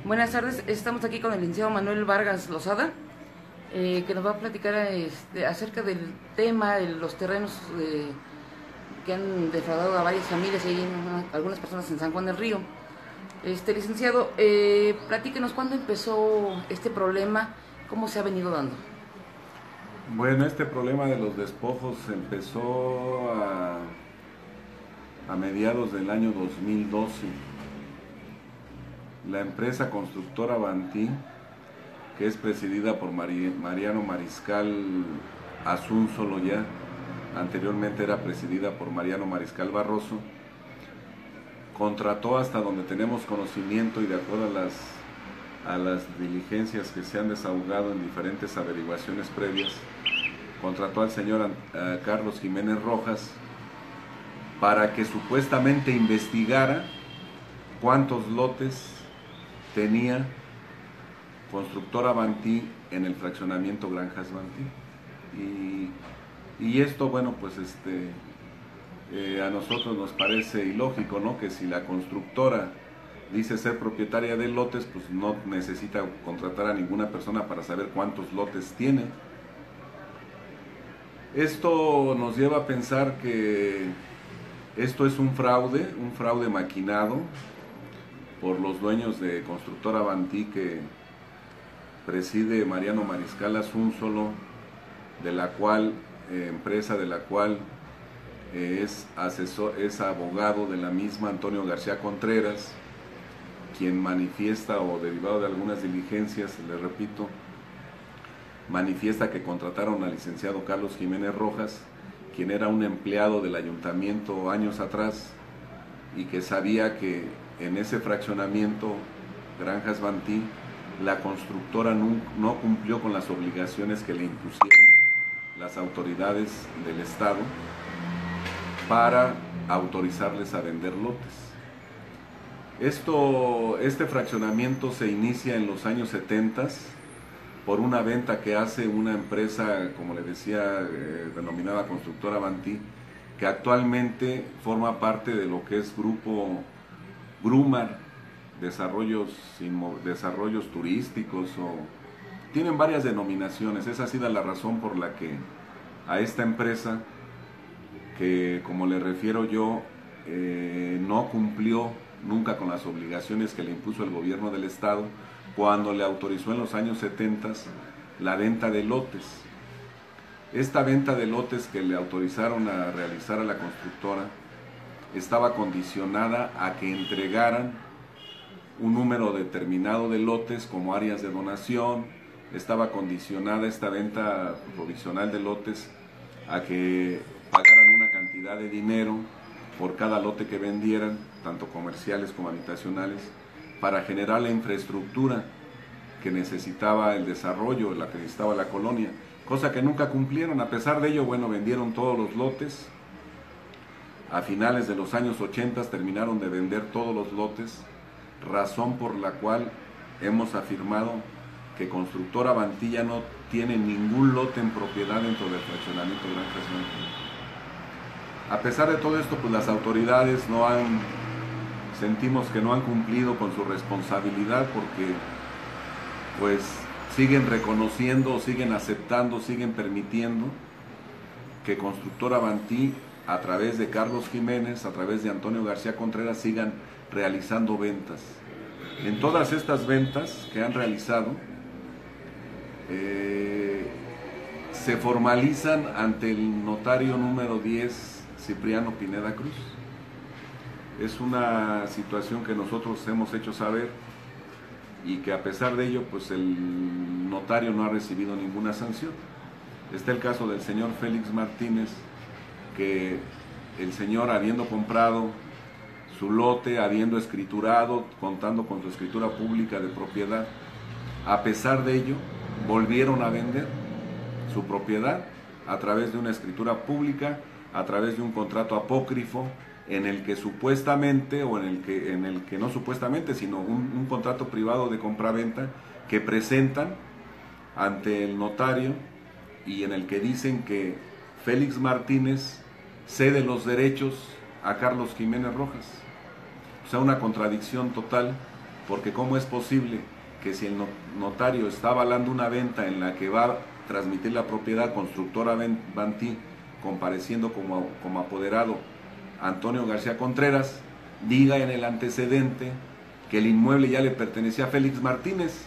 Buenas tardes, estamos aquí con el licenciado Manuel Vargas Lozada, que nos va a platicar acerca del tema de los terrenos que han defraudado a varias familias y algunas personas en San Juan del Río. Licenciado, platíquenos cuándo empezó este problema, cómo se ha venido dando. Bueno, este problema de los despojos empezó a mediados del año 2012. La empresa constructora Bantí, que es presidida por Mariano Mariscal Asúnzolo ya, anteriormente era presidida por Mariano Mariscal Barroso, contrató, hasta donde tenemos conocimiento y de acuerdo a las diligencias que se han desahogado en diferentes averiguaciones previas, contrató al señor Carlos Jiménez Rojas para que supuestamente investigara cuántos lotes tenía Constructora Bantí en el fraccionamiento Granjas Bantí. Y esto, bueno, pues a nosotros nos parece ilógico, ¿no? Que si la constructora dice ser propietaria de lotes, pues no necesita contratar a ninguna persona para saber cuántos lotes tiene. Esto nos lleva a pensar que esto es un fraude maquinado por los dueños de Constructora Bantí, que preside Mariano Mariscal Asúnzolo, empresa de la cual es abogado de la misma Antonio García Contreras, quien manifiesta, o derivado de algunas diligencias, le repito, manifiesta que contrataron al licenciado Carlos Jiménez Rojas, quien era un empleado del ayuntamiento años atrás y que sabía que en ese fraccionamiento Granjas Bantí la constructora no cumplió con las obligaciones que le impusieron las autoridades del Estado para autorizarles a vender lotes. Este fraccionamiento se inicia en los años 70 por una venta que hace una empresa, como le decía, denominada Constructora Bantí, que actualmente forma parte de lo que es Grupo Grumar, desarrollos turísticos, o tienen varias denominaciones. Esa ha sido la razón por la que a esta empresa, que como le refiero yo, no cumplió nunca con las obligaciones que le impuso el gobierno del Estado cuando le autorizó en los años 70 la venta de lotes. Esta venta de lotes que le autorizaron a realizar a la constructora estaba condicionada a que entregaran un número determinado de lotes como áreas de donación. Estaba condicionada esta venta provisional de lotes a que pagaran una cantidad de dinero por cada lote que vendieran, tanto comerciales como habitacionales, para generar la infraestructura que necesitaba el desarrollo, la que necesitaba la colonia, cosa que nunca cumplieron. A pesar de ello, bueno, vendieron todos los lotes. A finales de los años 80 terminaron de vender todos los lotes, razón por la cual hemos afirmado que Constructora Bantí ya no tiene ningún lote en propiedad dentro del fraccionamiento Granjas Bantí. A pesar de todo esto, pues las autoridades sentimos que no han cumplido con su responsabilidad, porque pues siguen reconociendo, siguen aceptando, siguen permitiendo que Constructora Bantí, a través de Carlos Jiménez, a través de Antonio García Contreras, sigan realizando ventas. En todas estas ventas que han realizado, se formalizan ante el notario número 10, Cipriano Pineda Cruz. Es una situación que nosotros hemos hecho saber y que, a pesar de ello, pues el notario no ha recibido ninguna sanción. Está el caso del señor Félix Martínez, que el señor, habiendo comprado su lote, habiendo escriturado, contando con su escritura pública de propiedad, a pesar de ello volvieron a vender su propiedad a través de una escritura pública, a través de un contrato apócrifo, en el que supuestamente, o en el que no supuestamente, sino un contrato privado de compraventa que presentan ante el notario, y en el que dicen que Félix Martínez cede los derechos a Carlos Jiménez Rojas. O sea, una contradicción total, porque ¿cómo es posible que si el notario está avalando una venta en la que va a transmitir la propiedad Constructora Bantí, compareciendo como apoderado Antonio García Contreras, diga en el antecedente que el inmueble ya le pertenecía a Félix Martínez?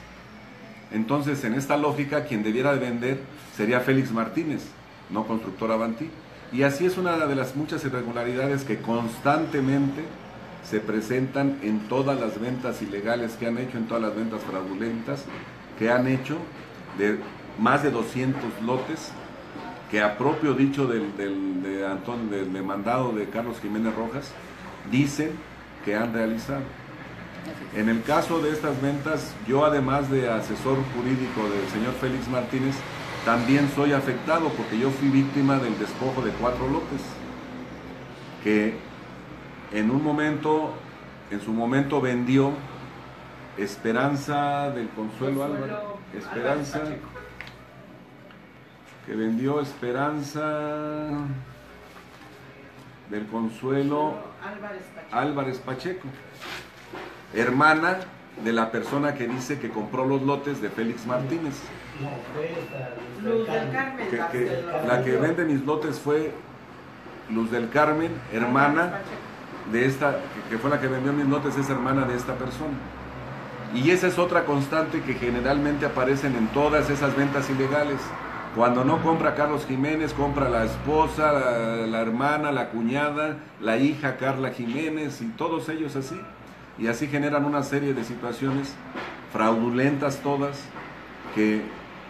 Entonces, en esta lógica, quien debiera de vender sería Félix Martínez, no Constructora Bantí. Y así es una de las muchas irregularidades que constantemente se presentan en todas las ventas ilegales que han hecho, en todas las ventas fraudulentas que han hecho, de más de 200 lotes que, a propio dicho del demandado de Carlos Jiménez Rojas, dicen que han realizado. En el caso de estas ventas, yo, además de asesor jurídico del señor Félix Martínez, también soy afectado porque yo fui víctima del despojo de 4 lotes que en su momento vendió Esperanza del Consuelo Álvarez, que vendió Esperanza del Consuelo Álvarez Pacheco, hermana de la persona que dice que compró los lotes de Félix Martínez. Luz del Carmen. La que vende mis lotes fue Luz del Carmen, hermana de esta, que fue la que vendió mis lotes, es hermana de esta persona. Y esa es otra constante que generalmente aparecen en todas esas ventas ilegales. Cuando no compra Carlos Jiménez, compra la esposa, la hermana, la cuñada, la hija Carla Jiménez, y todos ellos así. Y así generan una serie de situaciones fraudulentas todas, que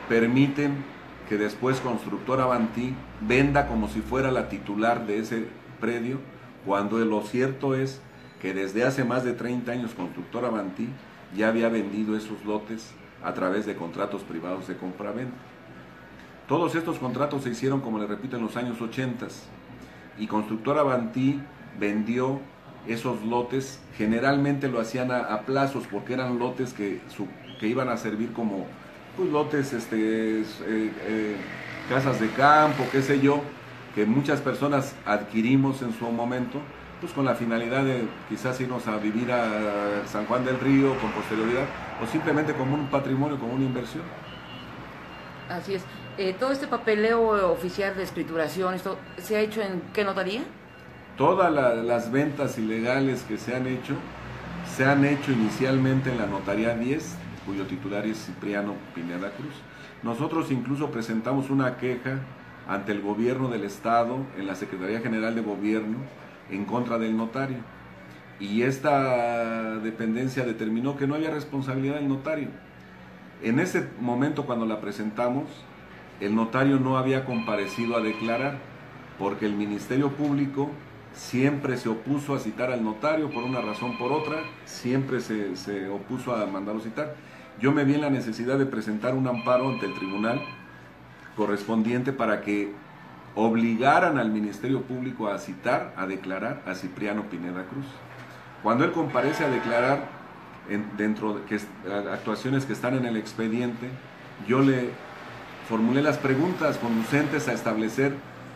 permiten que después Constructora Bantí venda como si fuera la titular de ese predio, cuando lo cierto es que desde hace más de 30 años Constructora Bantí ya había vendido esos lotes a través de contratos privados de compra-venta. Todos estos contratos se hicieron, como les repito, en los años 80, y Constructora Bantí vendió esos lotes. Generalmente lo hacían a plazos, porque eran lotes que iban a servir como pues, lotes, casas de campo, qué sé yo, que muchas personas adquirimos en su momento, pues con la finalidad de quizás irnos a vivir a San Juan del Río con posterioridad, o simplemente como un patrimonio, como una inversión. Así es. Todo este papeleo oficial de escrituración, ¿esto se ha hecho en qué notaría? Todas las ventas ilegales que se han hecho inicialmente en la Notaría 10, cuyo titular es Cipriano Pineda Cruz. Nosotros incluso presentamos una queja ante el gobierno del estado, en la Secretaría General de Gobierno, en contra del notario. Y esta dependencia determinó que no había responsabilidad del notario. En ese momento, cuando la presentamos, el notario no había comparecido a declarar, porque el Ministerio Público siempre se opuso a citar al notario, por una razón o por otra, siempre se opuso a mandarlo citar. Yo me vi en la necesidad de presentar un amparo ante el tribunal correspondiente para que obligaran al Ministerio Público a citar, a declarar a Cipriano Pineda Cruz. Cuando él comparece a declarar dentro de actuaciones que están en el expediente, yo le formulé las preguntas conducentes a establecer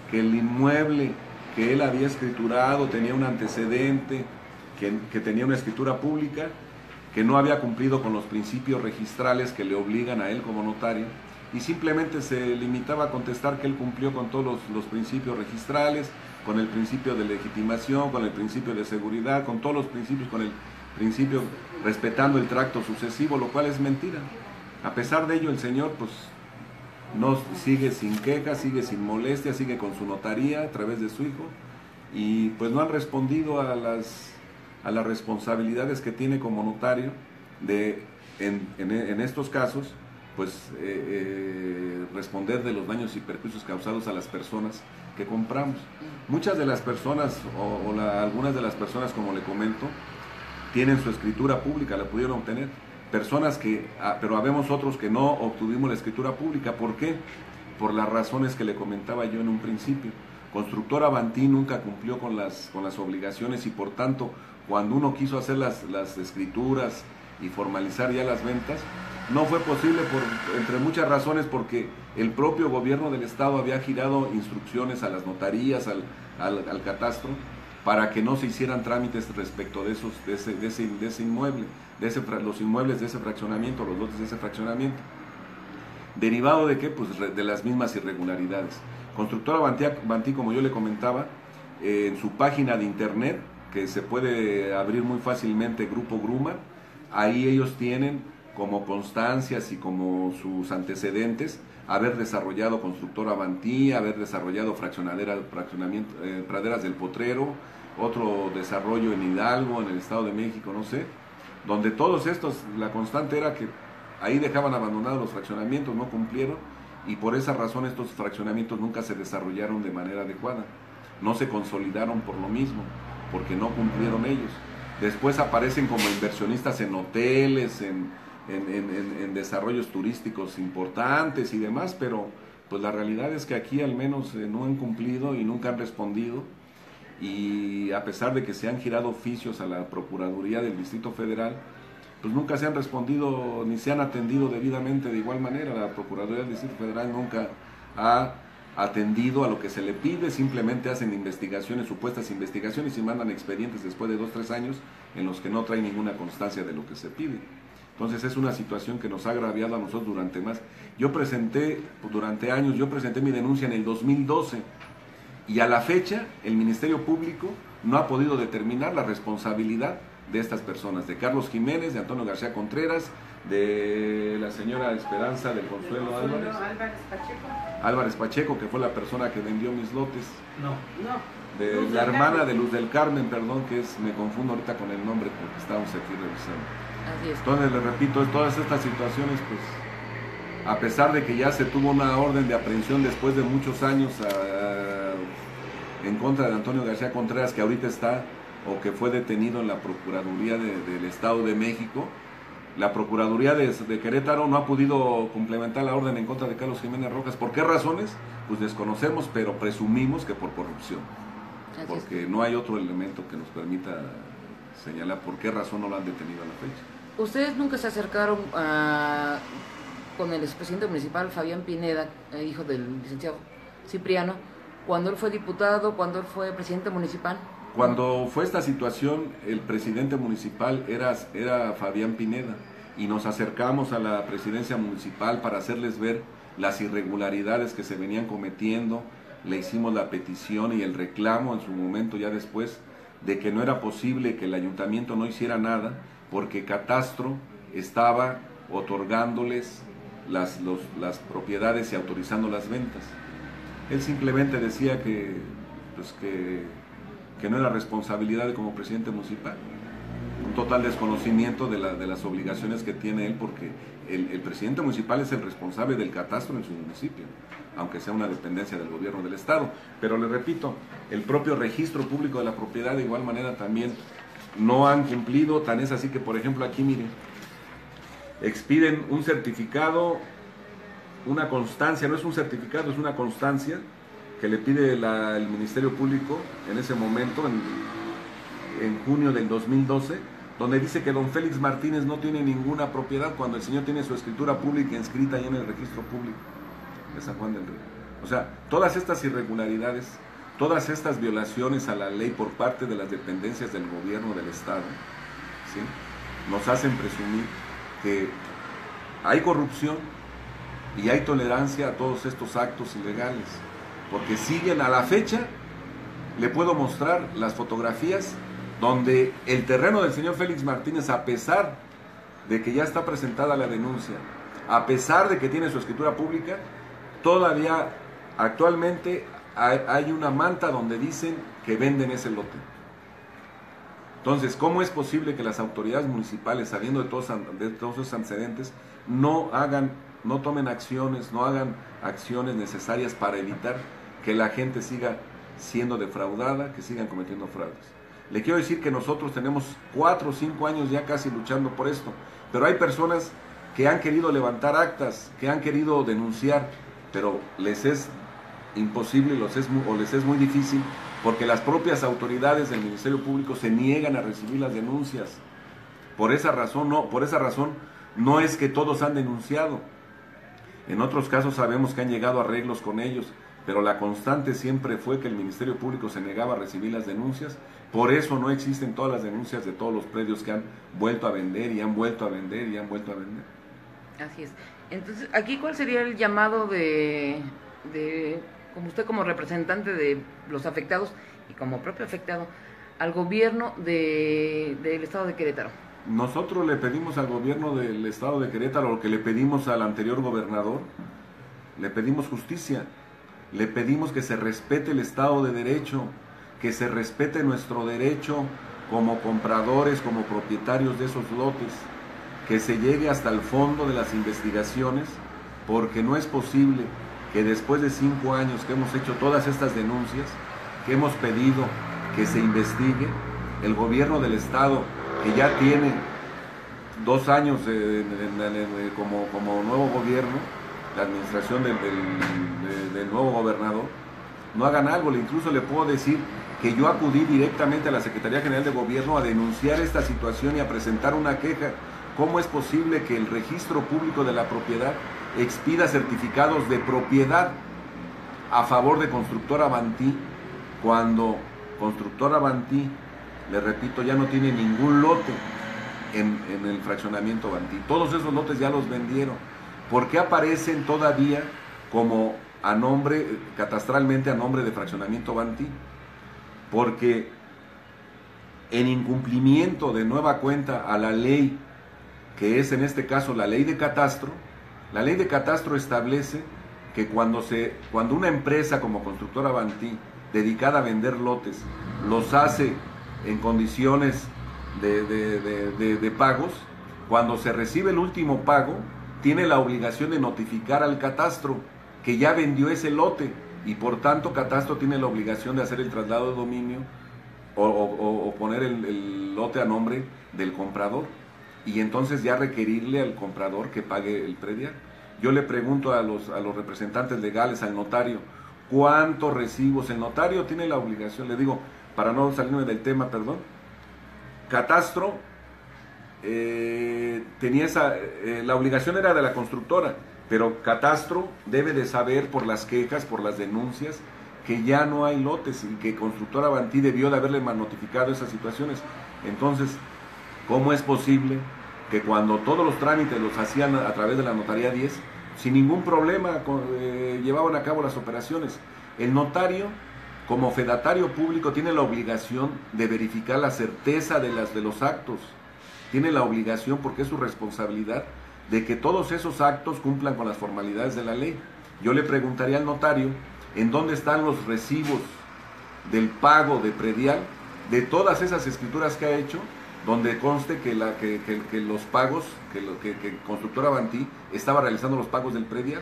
que el inmueble que él había escriturado tenía un antecedente, que tenía una escritura pública, que no había cumplido con los principios registrales que le obligan a él como notario, y simplemente se limitaba a contestar que él cumplió con todos los principios registrales, con el principio de legitimación, con el principio de seguridad, con todos los principios, con el principio respetando el tracto sucesivo, lo cual es mentira. A pesar de ello, el señor pues no sigue sin queja, sigue sin molestia, sigue con su notaría a través de su hijo, y pues no han respondido a las responsabilidades que tiene como notario de en estos casos pues responder de los daños y perjuicios causados a las personas que compramos. Muchas de las personas algunas de las personas, como le comento, tienen su escritura pública, la pudieron obtener. Personas pero habemos otros que no obtuvimos la escritura pública. ¿Por qué? Por las razones que le comentaba yo en un principio. Constructora Bantí nunca cumplió con las obligaciones, y por tanto, cuando uno quiso hacer las escrituras y formalizar ya las ventas, no fue posible entre muchas razones, porque el propio gobierno del estado había girado instrucciones a las notarías, al catastro, para que no se hicieran trámites respecto de ese inmueble, los inmuebles de ese fraccionamiento, los lotes de ese fraccionamiento. ¿Derivado de qué? Pues de las mismas irregularidades. Constructora Bantí, como yo le comentaba, en su página de internet, que se puede abrir muy fácilmente, Grupo Gruma, ahí ellos tienen como constancias y como sus antecedentes haber desarrollado Constructora Bantí, haber desarrollado Praderas del Potrero, otro desarrollo en Hidalgo, en el Estado de México, no sé, donde todos estos, la constante era que ahí dejaban abandonados los fraccionamientos, no cumplieron, y por esa razón estos fraccionamientos nunca se desarrollaron de manera adecuada, no se consolidaron por lo mismo, porque no cumplieron ellos. Después aparecen como inversionistas en hoteles, en desarrollos turísticos importantes y demás, pero pues la realidad es que aquí al menos no han cumplido y nunca han respondido, y a pesar de que se han girado oficios a la Procuraduría del Distrito Federal, pues nunca se han respondido ni se han atendido debidamente de igual manera. La Procuraduría del Distrito Federal nunca ha atendido a lo que se le pide, simplemente hacen investigaciones, supuestas investigaciones, y mandan expedientes después de 2-3 años en los que no traen ninguna constancia de lo que se pide. Entonces es una situación que nos ha agraviado a nosotros durante más. Durante años, yo presenté mi denuncia en el 2012, y a la fecha el Ministerio Público no ha podido determinar la responsabilidad de estas personas, de Carlos Jiménez, de Antonio García Contreras, de la señora Esperanza del Consuelo Álvarez Pacheco, que fue la persona que vendió mis lotes. De Luz la hermana de Luz del Carmen, perdón, me confundo ahorita con el nombre porque estamos aquí revisando. Así es. Entonces, les repito, todas estas situaciones, pues, a pesar de que ya se tuvo una orden de aprehensión después de muchos años en contra de Antonio García Contreras, que ahorita está, o que fue detenido en la Procuraduría del Estado de México, la Procuraduría de Querétaro no ha podido complementar la orden en contra de Carlos Jiménez Rojas. ¿Por qué razones? Pues desconocemos, pero presumimos que por corrupción. Porque no hay otro elemento que nos permita señalar por qué razón no lo han detenido a la fecha. ¿Ustedes nunca se acercaron con el expresidente municipal Fabián Pineda, hijo del licenciado Cipriano, cuando él fue diputado, cuando él fue presidente municipal? Cuando fue esta situación, el presidente municipal era Fabián Pineda, y nos acercamos a la presidencia municipal para hacerles ver las irregularidades que se venían cometiendo. Le hicimos la petición y el reclamo en su momento, ya después, de que no era posible que el ayuntamiento no hiciera nada, porque Catastro estaba otorgándoles las propiedades y autorizando las ventas. Él simplemente decía que no era responsabilidad como presidente municipal. Un total desconocimiento de las obligaciones que tiene él, porque el presidente municipal es el responsable del catastro en su municipio, aunque sea una dependencia del gobierno del estado. Pero le repito, el propio registro público de la propiedad de igual manera también no han cumplido. Tan es así que, por ejemplo, aquí miren, expiden un certificado, una constancia, no es un certificado, es una constancia que le pide el Ministerio Público en ese momento, en junio del 2012, donde dice que don Félix Martínez no tiene ninguna propiedad, cuando el señor tiene su escritura pública inscrita ahí en el registro público de San Juan del Río. O sea, todas estas irregularidades, todas estas violaciones a la ley por parte de las dependencias del gobierno del estado, ¿sí?, nos hacen presumir que hay corrupción y hay tolerancia a todos estos actos ilegales, porque siguen a la fecha. Le puedo mostrar las fotografías donde el terreno del señor Félix Martínez, a pesar de que ya está presentada la denuncia, a pesar de que tiene su escritura pública, todavía actualmente hay una manta donde dicen que venden ese lote. Entonces, ¿cómo es posible que las autoridades municipales, sabiendo de todos esos antecedentes, no tomen acciones, no hagan acciones necesarias para evitar que la gente siga siendo defraudada, que sigan cometiendo fraudes? Le quiero decir que nosotros tenemos 4 o 5 años ya casi luchando por esto, pero hay personas que han querido levantar actas, que han querido denunciar, pero les es imposible o les es muy difícil, porque las propias autoridades del Ministerio Público se niegan a recibir las denuncias. Por esa razón no es que todos han denunciado. En otros casos sabemos que han llegado a arreglos con ellos, pero la constante siempre fue que el Ministerio Público se negaba a recibir las denuncias. Por eso no existen todas las denuncias de todos los predios que han vuelto a vender y han vuelto a vender y han vuelto a vender. Así es. Entonces, aquí, ¿cuál sería el llamado de como usted como representante de los afectados y como propio afectado, al gobierno del estado de Querétaro? Nosotros le pedimos al gobierno del estado de Querétaro lo que le pedimos al anterior gobernador, le pedimos justicia, le pedimos que se respete el Estado de Derecho, que se respete nuestro derecho como compradores, como propietarios de esos lotes, que se llegue hasta el fondo de las investigaciones, porque no es posible que después de 5 años que hemos hecho todas estas denuncias, que hemos pedido que se investigue, el gobierno del Estado, que ya tiene 2 años como nuevo gobierno, la administración del nuevo gobernador, no hagan algo. Incluso le puedo decir que yo acudí directamente a la Secretaría General de Gobierno a denunciar esta situación y a presentar una queja. ¿Cómo es posible que el Registro Público de la Propiedad expida certificados de propiedad a favor de Constructora Bantí, cuando Constructora Bantí, le repito, ya no tiene ningún lote en el fraccionamiento Bantí? Todos esos lotes ya los vendieron. ¿Por qué aparecen todavía como a nombre, catastralmente a nombre de fraccionamiento Bantí? Porque en incumplimiento de nueva cuenta a la ley, que es en este caso la ley de catastro establece que cuando una empresa como Constructora Bantí, dedicada a vender lotes, los hace en condiciones de pagos, cuando se recibe el último pago, tiene la obligación de notificar al catastro que ya vendió ese lote, y por tanto catastro tiene la obligación de hacer el traslado de dominio o poner el lote a nombre del comprador, y entonces ya requerirle al comprador que pague el predial. Yo le pregunto a los representantes legales, al notario, ¿cuántos recibos? El notario tiene la obligación, le digo, para no salirme del tema, perdón, catastro tenía la obligación era de la constructora, pero catastro debe de saber por las quejas, por las denuncias, que ya no hay lotes y que Constructora Bantí debió de haberle notificado esas situaciones. Entonces, ¿cómo es posible que cuando todos los trámites los hacían a través de la Notaría 10, sin ningún problema llevaban a cabo las operaciones? El notario, como fedatario público, tiene la obligación de verificar la certeza de los actos. Tiene la obligación, porque es su responsabilidad, de que todos esos actos cumplan con las formalidades de la ley. Yo le preguntaría al notario en dónde están los recibos del pago de predial, de todas esas escrituras que ha hecho, donde conste que los pagos, que Constructora Bantí estaba realizando los pagos del predial.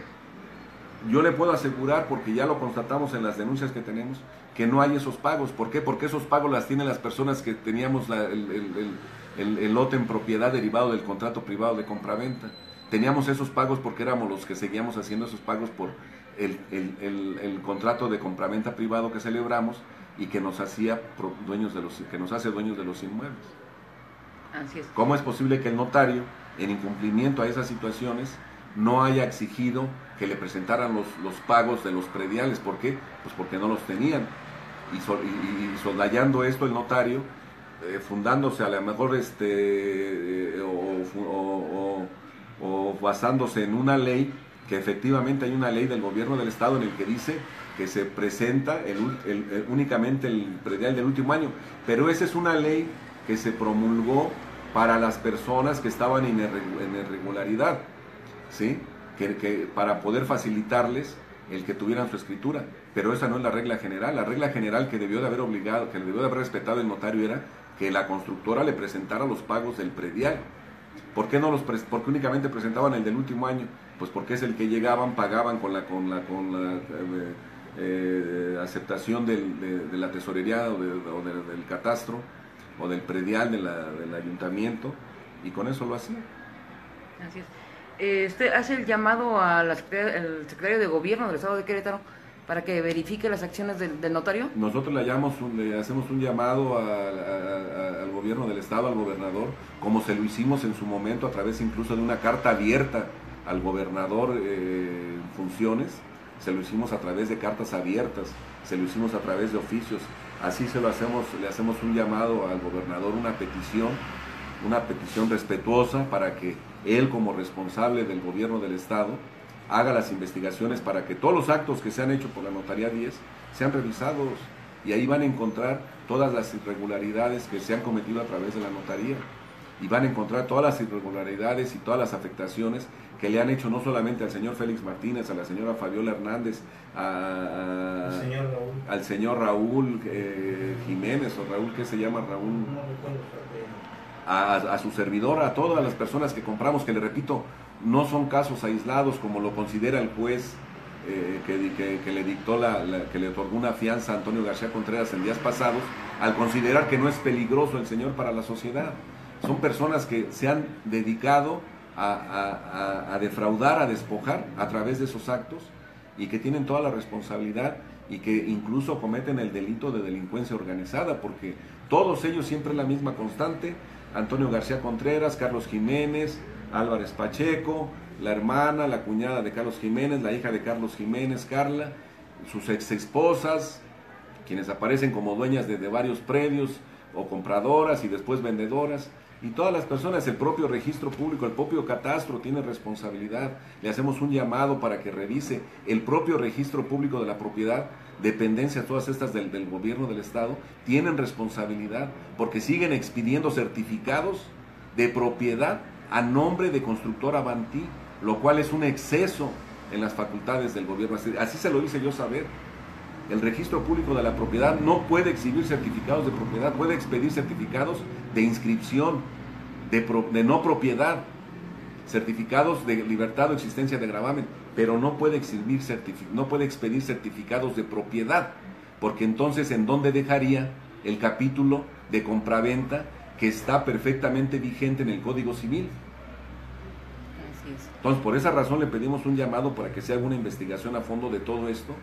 Yo le puedo asegurar, porque ya lo constatamos en las denuncias que tenemos, que no hay esos pagos. ¿Por qué? Porque esos pagos las tienen las personas que teníamos el lote en propiedad derivado del contrato privado de compraventa. Teníamos esos pagos porque éramos los que seguíamos haciendo esos pagos por el contrato de compraventa privado que celebramos y que nos hacía dueños de los inmuebles. Así es. ¿Cómo es posible que el notario, en incumplimiento a esas situaciones, no haya exigido que le presentaran los pagos de los prediales? ¿Por qué? Pues porque no los tenían. Y soslayando esto, el notario, fundándose a lo mejor o basándose en una ley, que efectivamente hay una ley del gobierno del estado en el que dice que se presenta únicamente el predial del último año, pero esa es una ley que se promulgó para las personas que estaban en irregularidad, ¿sí? Que para poder facilitarles el que tuvieran su escritura, pero esa no es la regla general. La regla general que debió de haber obligado, que debió de haber respetado el notario, era que la constructora le presentara los pagos del predial. ¿Por qué porque únicamente presentaban el del último año? Pues porque es el que llegaban, pagaban con la aceptación de la tesorería o del catastro o del predial del ayuntamiento, y con eso lo hacían. Así es. Usted hace el llamado al secretario de Gobierno del Estado de Querétaro para que verifique las acciones del notario. Nosotros le hacemos un llamado al gobierno del estado, al gobernador, como se lo hicimos en su momento a través incluso de una carta abierta al gobernador en funciones, se lo hicimos a través de cartas abiertas, se lo hicimos a través de oficios. Así le hacemos un llamado al gobernador, una petición respetuosa para que él, como responsable del gobierno del estado, haga las investigaciones para que todos los actos que se han hecho por la Notaría 10 sean revisados, y ahí van a encontrar todas las irregularidades que se han cometido a través de la notaría, y van a encontrar todas las irregularidades y todas las afectaciones que le han hecho no solamente al señor Félix Martínez, a la señora Fabiola Hernández, al señor Raúl Jiménez, o Raúl, ¿qué se llama? Raúl, a su servidor, a todas las personas que compramos, que le repito, no son casos aislados como lo considera el juez que le dictó que le otorgó una fianza a Antonio García Contreras en días pasados, al considerar que no es peligroso el señor para la sociedad. Son personas que se han dedicado a defraudar, a despojar a través de esos actos, y que tienen toda la responsabilidad, y que incluso cometen el delito de delincuencia organizada, porque todos ellos siempre la misma constante: Antonio García Contreras, Carlos Jiménez, Álvarez Pacheco, la hermana, la cuñada de Carlos Jiménez, la hija de Carlos Jiménez, Carla, sus ex esposas, quienes aparecen como dueñas de varios predios, o compradoras y después vendedoras, y todas las personas. El propio registro público, el propio catastro tiene responsabilidad. Le hacemos un llamado para que revise el propio registro público de la propiedad. Dependencias todas estas del gobierno del estado tienen responsabilidad, porque siguen expidiendo certificados de propiedad a nombre de Constructora Avantí, lo cual es un exceso en las facultades del gobierno. Así se lo hice yo saber. El registro público de la propiedad no puede exhibir certificados de propiedad, puede expedir certificados de inscripción, de no propiedad, certificados de libertad o existencia de gravamen, pero no puede expedir certificados de propiedad, porque entonces ¿en dónde dejaría el capítulo de compraventa que está perfectamente vigente en el Código Civil? Así es. Entonces, por esa razón le pedimos un llamado para que se haga una investigación a fondo de todo esto,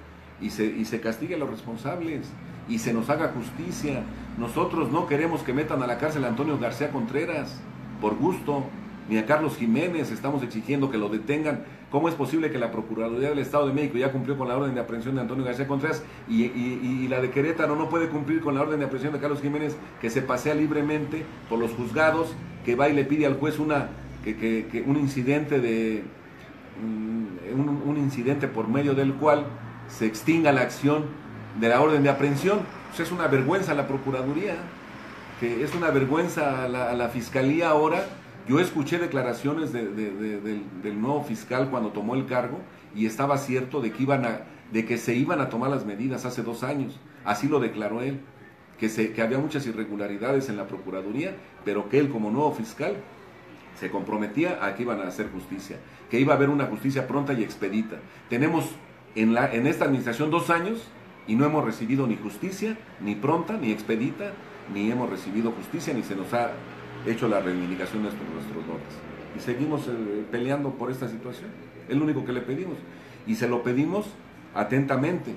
y se castigue a los responsables, y se nos haga justicia. Nosotros no queremos que metan a la cárcel a Antonio García Contreras por gusto, ni a Carlos Jiménez. Estamos exigiendo que lo detengan. ¿Cómo es posible que la Procuraduría del Estado de México ya cumplió con la orden de aprehensión de Antonio García Contreras, y la de Querétaro no puede cumplir con la orden de aprehensión de Carlos Jiménez, que se pasea libremente por los juzgados, que va y le pide al juez un incidente por medio del cual se extinga la acción de la orden de aprehensión? Pues es una vergüenza a la Procuraduría, que es una vergüenza a la Fiscalía ahora. Yo escuché declaraciones del nuevo fiscal cuando tomó el cargo, y estaba cierto de que se iban a tomar las medidas hace 2 años. Así lo declaró él, que había muchas irregularidades en la Procuraduría, pero que él, como nuevo fiscal, se comprometía a que iban a hacer justicia, que iba a haber una justicia pronta y expedita. Tenemos en esta administración 2 años y no hemos recibido ni justicia, ni pronta, ni expedita, ni hemos recibido justicia, ni se nos ha hecho la reivindicación de nuestros lotes. Y seguimos peleando por esta situación. Es lo único que le pedimos. Y se lo pedimos atentamente,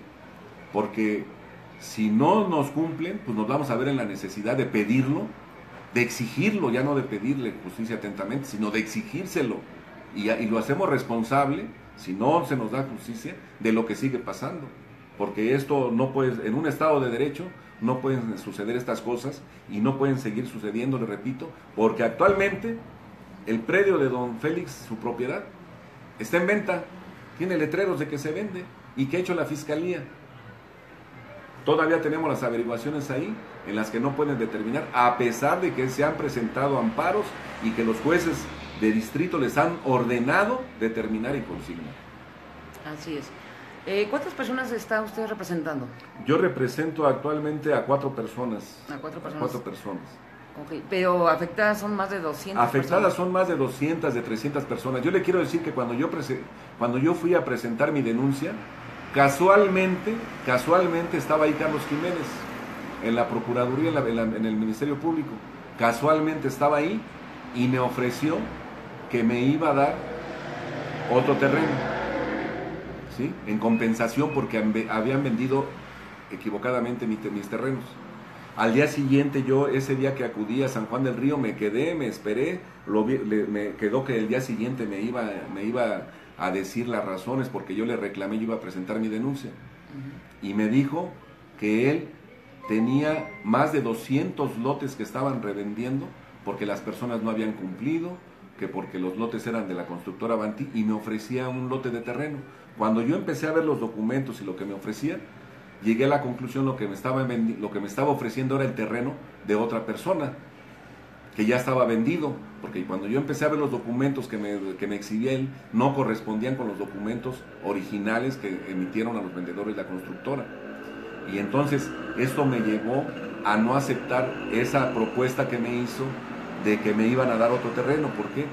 porque si no nos cumplen, pues nos vamos a ver en la necesidad de pedirlo, de exigirlo, ya no de pedirle justicia atentamente, sino de exigírselo. Y lo hacemos responsable, si no se nos da justicia, de lo que sigue pasando. Porque esto no puede, en un Estado de Derecho, no pueden suceder estas cosas, y no pueden seguir sucediendo, le repito, porque actualmente el predio de don Félix, su propiedad, está en venta, tiene letreros de que se vende. ¿Y qué ha hecho la Fiscalía? Todavía tenemos las averiguaciones ahí, en las que no pueden determinar, a pesar de que se han presentado amparos y que los jueces de distrito les han ordenado determinar y consignar. Así es. ¿Cuántas personas está usted representando? Yo represento actualmente a 4 personas. ¿A 4 personas? A 4 personas. Ok, pero afectadas son más de 200 Afectadas personas. Son más de 200, de 300 personas. Yo le quiero decir que cuando yo fui a presentar mi denuncia, casualmente estaba ahí Carlos Jiménez, en la Procuraduría, en el Ministerio Público. Casualmente estaba ahí, y me ofreció que me iba a dar otro terreno, ¿sí?, en compensación porque habían vendido equivocadamente mis terrenos. Al día siguiente, ese día que acudí a San Juan del Río, me esperé, me quedó que el día siguiente me iba a decir las razones, porque yo le reclamé, yo iba a presentar mi denuncia. Y me dijo que él tenía más de 200 lotes que estaban revendiendo porque las personas no habían cumplido, que porque los lotes eran de la constructora Avanti, y me ofrecía un lote de terreno. Cuando yo empecé a ver los documentos y lo que me ofrecía, llegué a la conclusión lo que me estaba ofreciendo era el terreno de otra persona, que ya estaba vendido, porque cuando yo empecé a ver los documentos que me exhibía él, no correspondían con los documentos originales que emitieron a los vendedores de la constructora. Y entonces esto me llevó a no aceptar esa propuesta que me hizo de que me iban a dar otro terreno. ¿Por qué?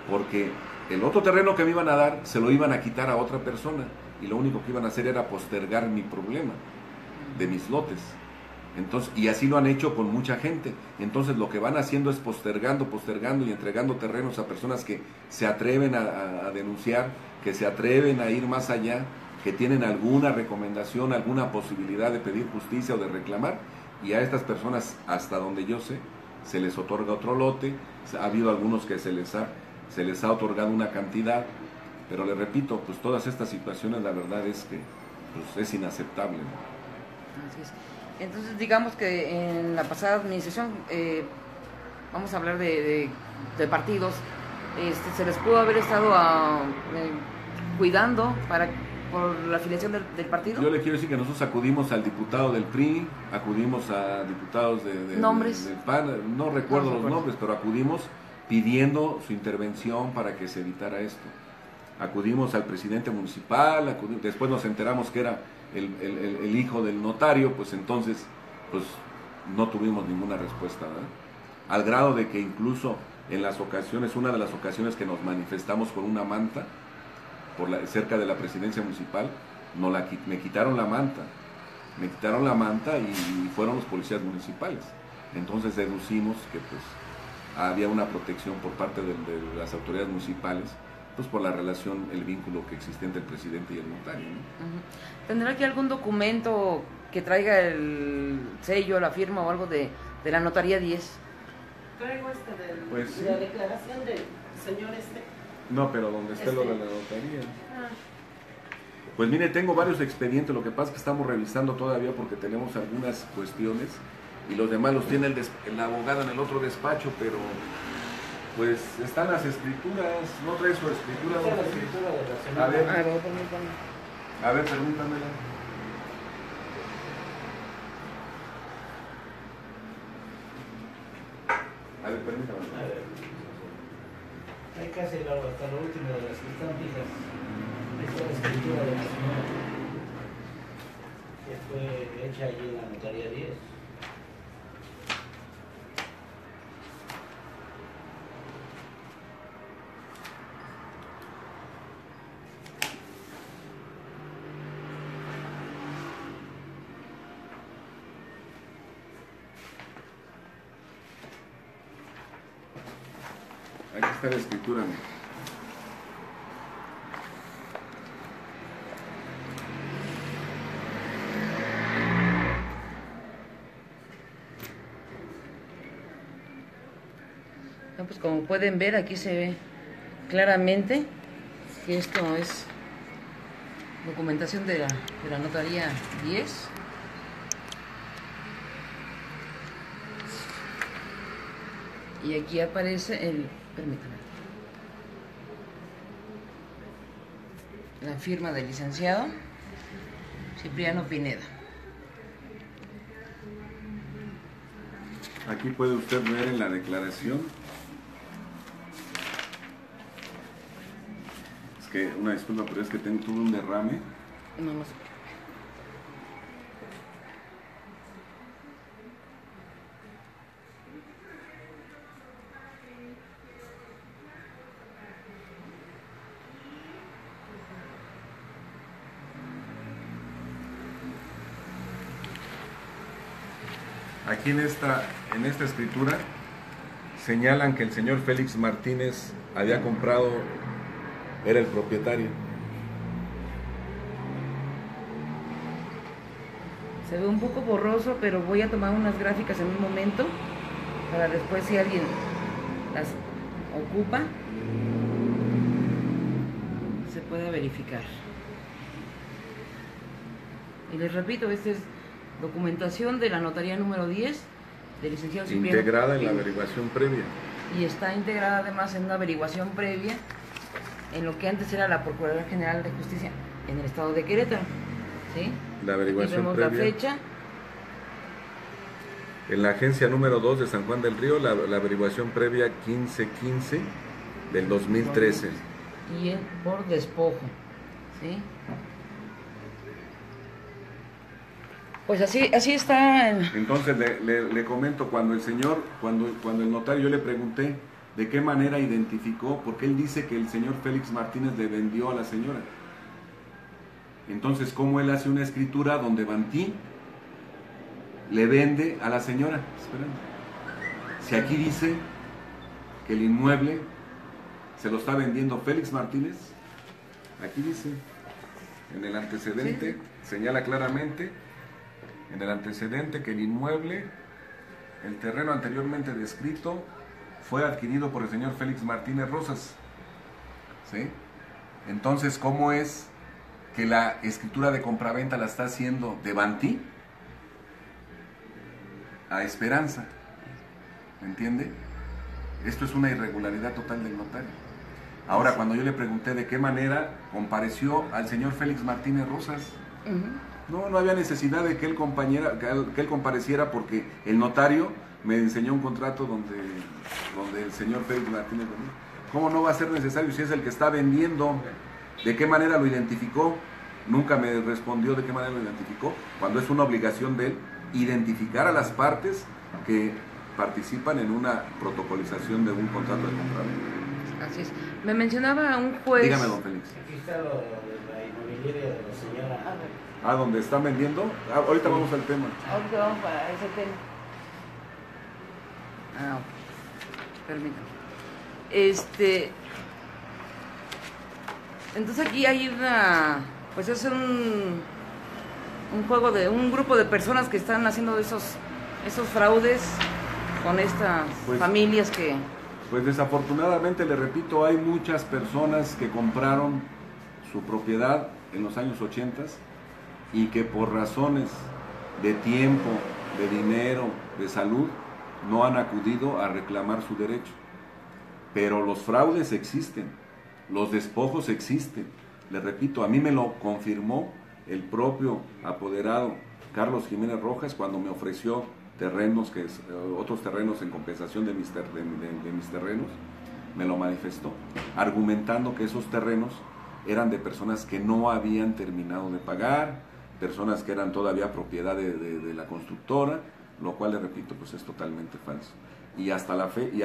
Porque el otro terreno que me iban a dar se lo iban a quitar a otra persona, y lo único que iban a hacer era postergar mi problema de mis lotes. Entonces, y así lo han hecho con mucha gente. Entonces lo que van haciendo es postergando y entregando terrenos a personas que se atreven a denunciar, que se atreven a ir más allá, que tienen alguna recomendación, alguna posibilidad de pedir justicia o de reclamar, y a estas personas, hasta donde yo sé, se les otorga otro lote. Ha habido algunos que se les ha otorgado una cantidad, pero le repito, pues todas estas situaciones, la verdad es que pues, es inaceptable, ¿no? Así es. Entonces, digamos que en la pasada administración, vamos a hablar de partidos, se les pudo haber estado cuidando por la afiliación del partido. Yo le quiero decir que nosotros acudimos al diputado del PRI, acudimos a diputados ¿Nombres? del PAN, no recuerdo los nombres, pero acudimos pidiendo su intervención para que se evitara esto. Acudimos al presidente municipal, después nos enteramos que era el hijo del notario, pues entonces pues no tuvimos ninguna respuesta, ¿verdad? Al grado de que incluso en las ocasiones, una de las ocasiones que nos manifestamos con una manta cerca de la presidencia municipal, me quitaron la manta y fueron los policías municipales. Entonces deducimos que pues había una protección por parte de las autoridades municipales, pues por la relación, el vínculo que existe entre el presidente y el notario, ¿no? ¿Tendrá aquí algún documento que traiga el sello, la firma o algo de la notaría 10? Traigo Pues sí. la declaración del señor No, pero donde esté lo de la notaría. Pues mire, tengo varios expedientes, lo que pasa es que estamos revisando todavía porque tenemos algunas cuestiones y los demás los tiene la abogada en el otro despacho, pero pues están las escrituras. ¿No trae su escritura? La escritura de la señora. A ver, permítamela. A ver, permítamela. Hay que hacerlo hasta lo último de las estampillas. Esta es la escritura de la señora, que fue hecha allí en la notaría 10. Aquí está la escritura. Pues como pueden ver, aquí se ve claramente que esto es documentación de la notaría 10. Y aquí aparece permítame, la firma del licenciado Cipriano Pineda. Aquí puede usted ver en la declaración. Es que, una disculpa, pero es que tuve un derrame. No sé. Aquí en esta escritura señalan que el señor Félix Martínez había comprado, era el propietario. Se ve un poco borroso, pero voy a tomar unas gráficas en un momento para después, si alguien las ocupa, se pueda verificar. Y les repito, esta es documentación de la notaría número 10 del licenciado Cipriano. Integrada en la averiguación previa. Y está integrada además en una averiguación previa en lo que antes era la Procuraduría General de Justicia en el estado de Querétaro. ¿Sí? La averiguación vemos previa. la fecha. En la agencia número 2 de San Juan del Río, la averiguación previa 1515 del 2013. Y por despojo. ¿Sí? Pues así está. Entonces le comento, cuando el notario, yo le pregunté de qué manera identificó, porque él dice que el señor Félix Martínez le vendió a la señora. Entonces, ¿cómo él hace una escritura donde Bantí le vende a la señora? Espérame. Si aquí dice que el inmueble se lo está vendiendo Félix Martínez, aquí dice, en el antecedente, señala claramente, en el antecedente, que el inmueble, el terreno anteriormente descrito, fue adquirido por el señor Félix Martínez Rosas. ¿Sí? Entonces, ¿cómo es que la escritura de compraventa la está haciendo de Bantí a Esperanza? ¿Me entiende? Esto es una irregularidad total del notario. Ahora, cuando yo le pregunté de qué manera compareció al señor Félix Martínez Rosas, no había necesidad de que él compareciera, porque el notario me enseñó un contrato donde el señor Félix Martínez venía. ¿Cómo no va a ser necesario si es el que está vendiendo? ¿De qué manera lo identificó? Nunca me respondió de qué manera lo identificó, cuando es una obligación de él identificar a las partes que participan en una protocolización de un contrato de compraventa. Así es. Me mencionaba un juez. Dígame, don Félix. Aquí está lo de la inmobiliaria de la señora. ¿Dónde están vendiendo? Ahorita vamos al tema. Ahorita vamos para ese tema. Ok. Permítame. Entonces aquí hay pues es un juego de un grupo de personas que están haciendo esos fraudes con estas familias que... Pues desafortunadamente, le repito, hay muchas personas que compraron su propiedad en los años 80 y que por razones de tiempo, de dinero, de salud, no han acudido a reclamar su derecho. Pero los fraudes existen, los despojos existen. Le repito, a mí me lo confirmó el propio apoderado Carlos Jiménez Rojas cuando me ofreció terrenos, otros terrenos en compensación de mis terrenos. Me lo manifestó, argumentando que esos terrenos eran de personas que no habían terminado de pagar, personas que eran todavía propiedad de la constructora, lo cual, le repito, pues es totalmente falso. Y a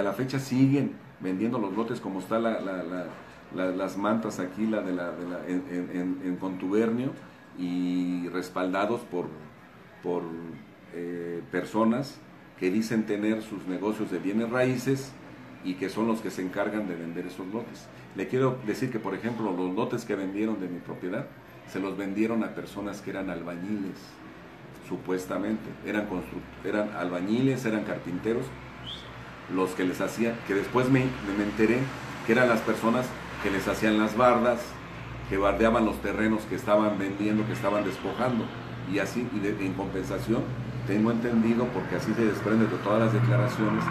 la fecha siguen vendiendo los lotes como está las mantas aquí, en contubernio, y respaldados por personas que dicen tener sus negocios de bienes raíces y que son los que se encargan de vender esos lotes. Le quiero decir que, por ejemplo, los lotes que vendieron de mi propiedad se los vendieron a personas que eran albañiles, supuestamente. Eran albañiles, eran carpinteros, los que les hacían, que después me enteré que eran las personas que les hacían las bardas, que bardeaban los terrenos que estaban vendiendo, que estaban despojando, y así, en compensación, tengo entendido, porque así se desprende de todas las declaraciones,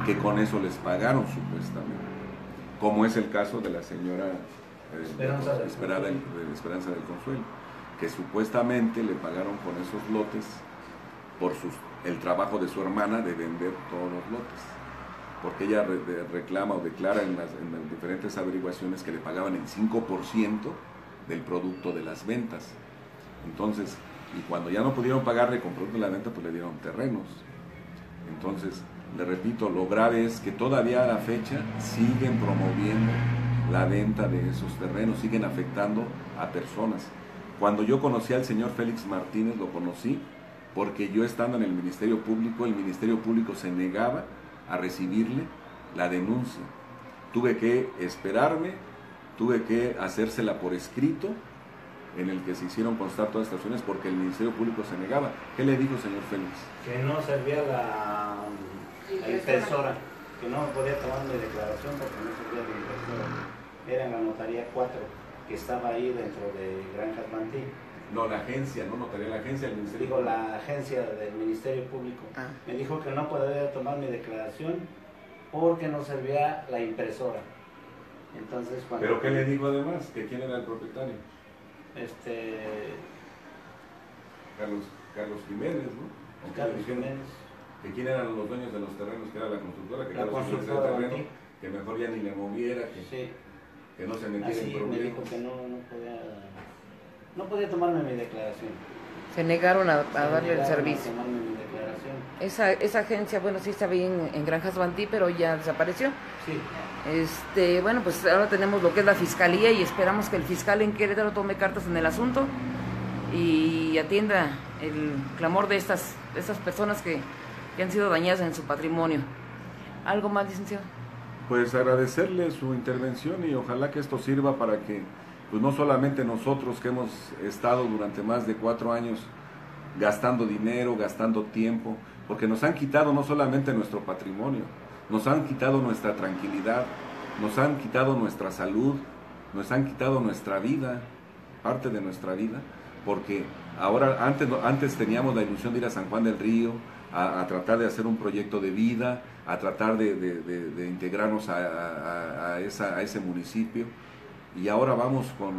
que con eso les pagaron supuestamente, como es el caso de la señora Esperanza del Consuelo, que supuestamente le pagaron con esos lotes por el trabajo de su hermana de vender todos los lotes, porque ella reclama o declara en las diferentes averiguaciones que le pagaban el 5% del producto de las ventas. Entonces, y cuando ya no pudieron pagarle con producto de la venta, pues le dieron terrenos. Entonces, le repito, lo grave es que todavía a la fecha siguen promoviendo la venta de esos terrenos, siguen afectando a personas. Cuando yo conocí al señor Félix Martínez, lo conocí porque yo, estando en el Ministerio Público se negaba a recibirle la denuncia. Tuve que esperarme, tuve que hacérsela por escrito, en el que se hicieron constar todas estas acciones, porque el Ministerio Público se negaba. ¿Qué le dijo, señor Félix? Que no servía la impresora, que no podía tomar mi declaración porque no servía la impresora. Era en la notaría 4, que estaba ahí dentro de Granjas Mantí. No, la agencia, no notaría la agencia del Ministerio Digo, Público. la agencia del Ministerio Público. Ah. Me dijo que no podía tomar mi declaración porque no servía la impresora. Entonces, cuando... ¿Pero qué le dijo además? ¿Que quién era el propietario? Carlos Jiménez, ¿no? ¿O qué le Carlos dijeron? Jiménez. ¿Que quién eran los dueños de los terrenos? Que era la constructora, que La Carlos Jiménez era el constructora, terreno, sí. que mejor ya ni le moviera, que, Sí, que no se metiera en así me problemas. dijo que no podía tomarme mi declaración. Se negaron a Se darle el negaron a servicio. tomarme mi declaración. Esa agencia, bueno, sí estaba bien en Granjas Mantí, pero ya desapareció. Sí. Bueno, pues ahora tenemos lo que es la fiscalía y esperamos que el fiscal en Querétaro tome cartas en el asunto y atienda el clamor de estas personas que han sido dañadas en su patrimonio. ¿Algo más, licenciado? Pues agradecerle su intervención y ojalá que esto sirva para que, pues no solamente nosotros que hemos estado durante más de 4 años gastando dinero, gastando tiempo, porque nos han quitado no solamente nuestro patrimonio, nos han quitado nuestra tranquilidad, nos han quitado nuestra salud, nos han quitado nuestra vida, parte de nuestra vida, porque ahora antes teníamos la ilusión de ir a San Juan del Río, a tratar de hacer un proyecto de vida, a tratar de integrarnos a ese municipio, y ahora vamos con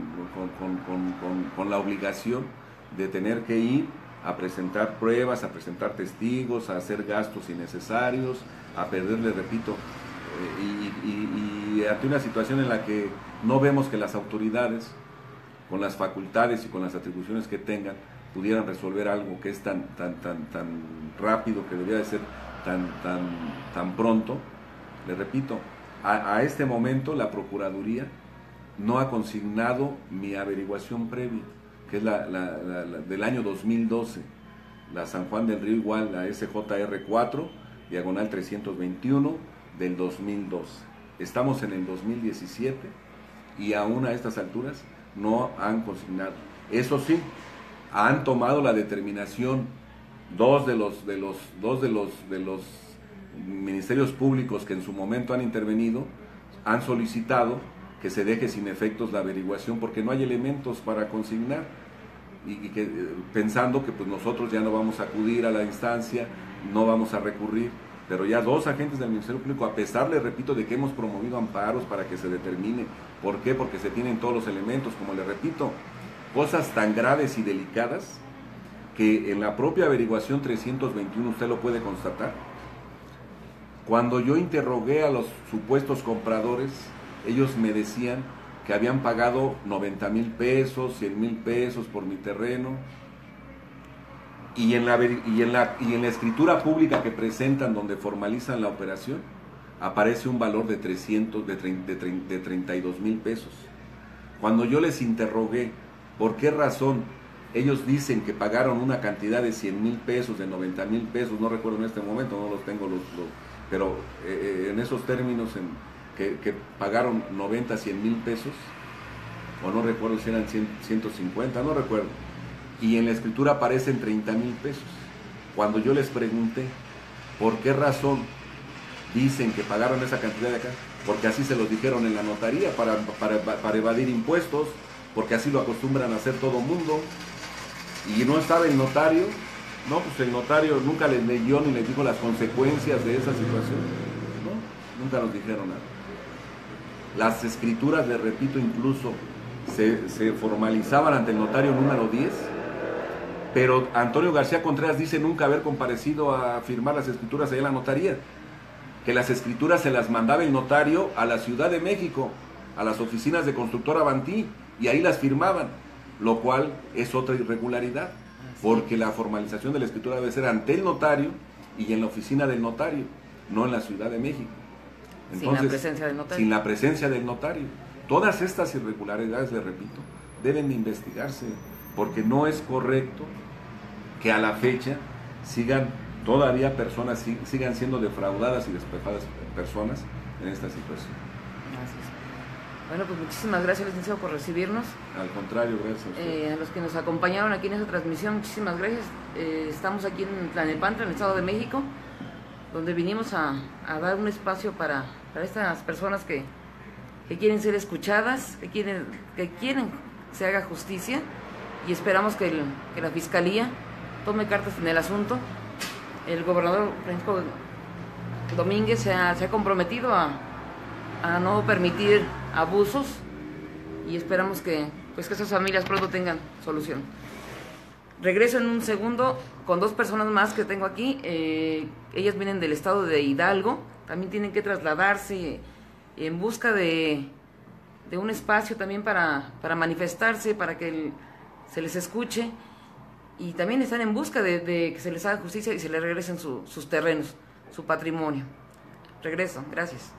la obligación de tener que ir a presentar pruebas, a presentar testigos, a hacer gastos innecesarios, a perderle, repito, y ante una situación en la que no vemos que las autoridades, con las facultades y con las atribuciones que tengan, pudieran resolver algo que es tan rápido, que debía de ser tan pronto. Le repito, a este momento la Procuraduría no ha consignado mi averiguación previa, que es la del año 2012, la San Juan del Río igual, la SJR 4, diagonal 321 del 2012. Estamos en el 2017 y aún a estas alturas no han consignado. Eso sí, han tomado la determinación dos de los ministerios públicos que en su momento han intervenido, han solicitado que se deje sin efectos la averiguación porque no hay elementos para consignar, y que pensando que pues nosotros ya no vamos a acudir a la instancia, no vamos a recurrir, pero ya 2 agentes del Ministerio Público, a pesar, le repito, de que hemos promovido amparos para que se determine. ¿Por qué? Porque se tienen todos los elementos, como le repito, cosas tan graves y delicadas que en la propia averiguación 321 usted lo puede constatar. Cuando yo interrogué a los supuestos compradores, ellos me decían que habían pagado 90,000 pesos, 100,000 pesos por mi terreno, y en la escritura pública que presentan donde formalizan la operación aparece un valor de 32,000 pesos. Cuando yo les interrogué por qué razón ellos dicen que pagaron una cantidad de 100,000 pesos, de 90,000 pesos, no recuerdo en este momento, no los tengo, pero en esos términos que pagaron 90, 100,000 pesos, o no recuerdo si eran 150, no recuerdo, y en la escritura aparecen 30,000 pesos. Cuando yo les pregunté por qué razón dicen que pagaron esa cantidad de acá, porque así se los dijeron en la notaría, para evadir impuestos, porque así lo acostumbran a hacer todo mundo, y no estaba el notario. No, pues el notario nunca les leyó ni les dijo las consecuencias de esa situación, ¿no? Nunca nos dijeron nada. Las escrituras, les repito, incluso se formalizaban ante el notario número 10, pero Antonio García Contreras dice nunca haber comparecido a firmar las escrituras allá en la notaría, que las escrituras se las mandaba el notario a la Ciudad de México, a las oficinas de Constructora Bantí, y ahí las firmaban, lo cual es otra irregularidad, porque la formalización de la escritura debe ser ante el notario y en la oficina del notario, no en la Ciudad de México. Entonces, sin la presencia del notario. Sin la presencia del notario. Todas estas irregularidades, le repito, deben de investigarse, porque no es correcto que a la fecha sigan todavía personas, sigan siendo defraudadas y despejadas personas en esta situación. Así es. Bueno, pues muchísimas gracias, licenciado, por recibirnos. Al contrario, gracias a usted. A los que nos acompañaron aquí en esta transmisión, muchísimas gracias. Estamos aquí en Tlalnepantla, en el Estado de México, donde vinimos a dar un espacio para estas personas que que quieren ser escuchadas, que quieren se haga justicia, y esperamos que la Fiscalía tome cartas en el asunto. El gobernador Francisco Domínguez se ha comprometido a no permitir abusos, y esperamos que esas familias pronto tengan solución. Regreso en un segundo con 2 personas más que tengo aquí. Ellas vienen del estado de Hidalgo, también tienen que trasladarse en busca de un espacio también para manifestarse, para que se les escuche, y también están en busca de que se les haga justicia y se les regresen sus terrenos, su patrimonio. Regreso, gracias.